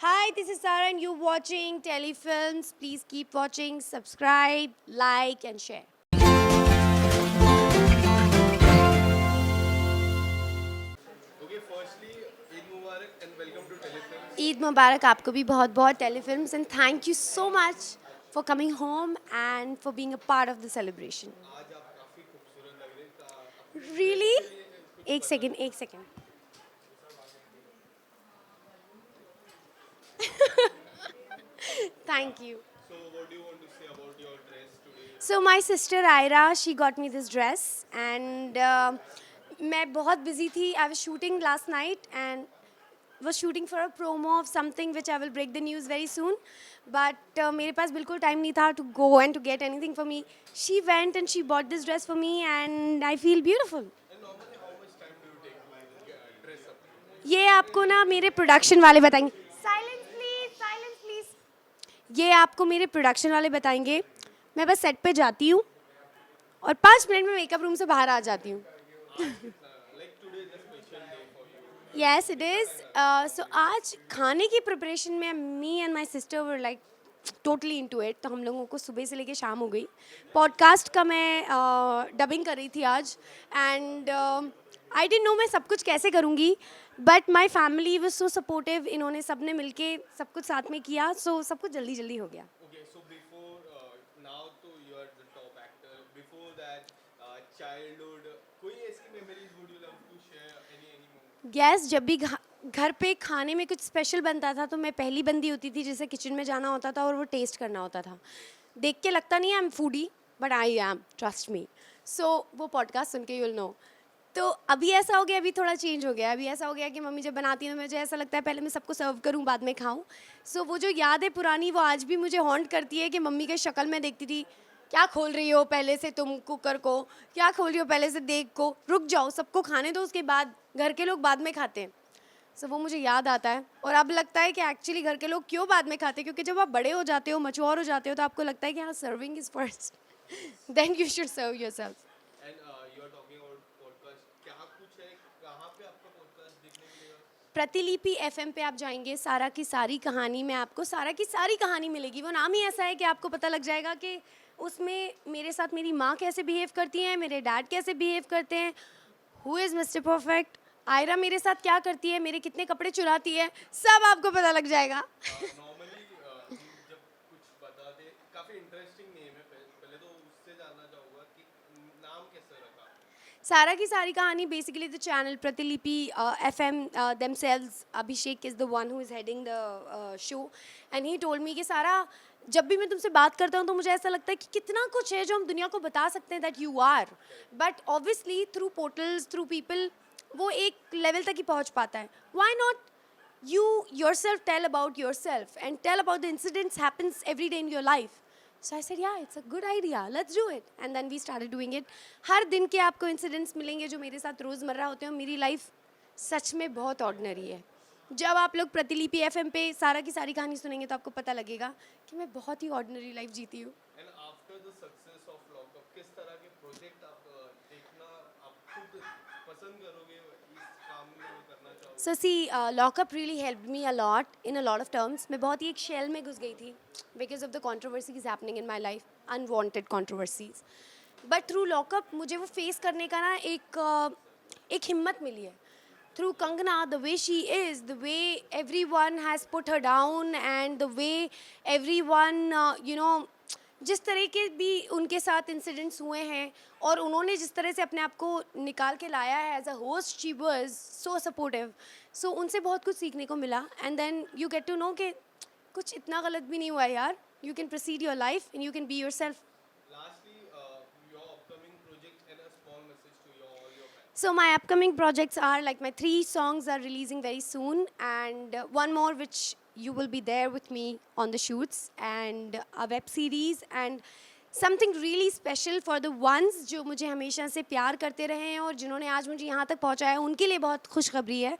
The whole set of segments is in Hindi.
Hi, this is Sarah, and you're watching Telefilms. Please keep watching, subscribe, like, and share. Okay, firstly, Eid Mubarak and welcome to Telefilms. Eid Mubarak आपको भी बहुत बहुत Telefilms, and thank you so much for coming home and for being a part of the celebration. आज आप काफी खूबसूरत लग रहे हैं अपनी ड्रेस Really? के लिए कुछ एक बता सेकेंड एक second Thank you. So what do you want to say about your dress today? So my sister Ira, she got me this dress, and मैं बहुत busy थी. I was shooting last night and was shooting for a promo of something which I will break the news very soon. But मेरे पास बिल्कुल time नहीं था to go and to get anything for me. She went and she bought this dress for me, and I feel beautiful. And normally how much time do you take to dress up? ये आपको ना मेरे प्रोडक्शन वाले बताएंगे. Silence please, silence please. ये आपको मेरे प्रोडक्शन वाले बताएंगे. मैं बस सेट पे जाती हूँ और 5 मिनट में मेकअप रूम से बाहर आ जाती हूँ. Like today is a special day for you. Yes, it is. So आज खाने की प्रिपरेशन में me and my sister were like totally into it. तो हम लोगों को सुबह से लेके शाम हो गई. पॉडकास्ट का मैं डबिंग कर रही थी आज, एंड आई डिडंट नो मैं सब कुछ कैसे करूँगी, but my family was so supportive. इन्होंने सब ने मिलके सब कुछ साथ में किया, सो सब कुछ जल्दी जल्दी हो गया. Okay, so before now to you are the top actor. Before that, childhood. कोई ऐसी memories would you love to share? Any moment? Gas जब भी घर पे खाने में कुछ स्पेशल बनता था तो मैं पहली बंदी होती थी जिसे किचन में जाना होता था और वो टेस्ट करना होता था. देख के लगता नहीं I am foodie, but I am, trust me. So वो पॉडकास्ट सुन के यू विल नो. तो अभी ऐसा हो गया, अभी थोड़ा चेंज हो गया. अभी ऐसा हो गया कि मम्मी जब बनाती है तो मुझे ऐसा लगता है पहले मैं सबको सर्व करूँ बाद में खाऊँ. सो वो जो याद है पुरानी, वो आज भी मुझे हॉन्ट करती है कि मम्मी के शक्ल में देखती थी, क्या खोल रही हो पहले से तुम कुकर को, क्या खोल रही हो पहले से देग को, रुक जाओ सबको खाने दो, उसके बाद घर के लोग बाद में खाते हैं. सो वो मुझे याद आता है. और अब लगता है कि एक्चुअली घर के लोग क्यों बाद में खाते हैं, क्योंकि जब आप बड़े हो जाते हो, मच्योर हो जाते हो, तो आपको लगता है कि हाँ, serving is first, then you should serve yourself. And you are talking about podcast. क्या कुछ है? कहाँ पे आपका podcast देखने मिलेगा? प्रतिलिपि FM पे आप जाएंगे, सारा की सारी कहानी में आपको सारा की सारी कहानी मिलेगी. वो नाम ही ऐसा है कि आपको पता लग जाएगा कि उसमें मेरे साथ मेरी माँ कैसे बिहेव करती हैं, मेरे डैड कैसे बिहेव करते हैं, हु इज़ मिस्टर परफेक्ट, आयरा मेरे साथ क्या करती है, मेरे कितने कपड़े चुराती है, सब आपको पता लग जाएगा. नॉर्मली जब कुछ बता दे, काफी इंटरेस्टिंग नेम है. पहले तो उससे जानना चाहूँगा कि नाम कैसे रखा. सारा की सारी कहानी बेसिकली द चैनल प्रतिलिपि FM themselves, Abhishek is the one who is heading the show, and he told me कि सारा, जब भी मैं तुमसे बात करता हूँ तो मुझे ऐसा लगता है कि कितना कुछ है जो हम दुनिया को बता सकते हैं that you are, but obviously through portals, through people, वो एक लेवल तक ही पहुँच पाता है. Why not you yourself tell about yourself and tell about the incidents happens every day in your life. So I said, yeah, it's a good idea, let's do it. And then we started doing it. हर दिन के आपको incidents मिलेंगे जो मेरे साथ रोज़मर्रा होते हैं. मेरी लाइफ सच में बहुत ऑर्डिनरी है. जब आप लोग प्रतिलिपि FM पे सारा की सारी कहानी सुनेंगे तो आपको पता लगेगा कि मैं बहुत ही ऑर्डिनरी लाइफ जीती हूँ. And after the success of lockup किस तरह के प्रोजेक्ट आप देखना आप खुद पसंद करोगे, इस काम में वो करना चाहोगे? So see, lockup really helped me a lot in a lot of terms. मैं बहुत ही एक शेल में घुस गई थी because of the controversies happening in my life, unwanted controversies. But through lockup मुझे वो face करने का ना एक हिम्मत मिली है. Through Kangana, the way she is, the way everyone has put her down, and the way everyone, जिस तरह के भी उनके साथ इंसिडेंट्स हुए हैं और उन्होंने जिस तरह से अपने आप को निकाल के लाया है as a host, she was so supportive. So उनसे बहुत कुछ सीखने को मिला, and then you get to know कि कुछ इतना गलत भी नहीं हुआ यार. You can proceed your life and you can be yourself. Lastly your upcoming project and a small message to your all your fans. So my upcoming projects are like my 3 songs are releasing very soon, and one more which you will be there with me on the shoots, and a web series, and something really special for the ones जो मुझे हमेशा से प्यार करते रहे हैं और जिन्होंने आज मुझे यहाँ तक पहुँचाया है, उनके लिए बहुत खुशखबरी है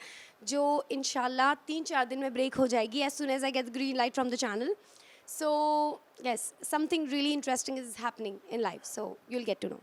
जो इंशाल्लाह 3-4 दिन में ब्रेक हो जाएगी as soon as I get the green light from the channel. So yes, something really interesting is happening in life, so you'll get to know.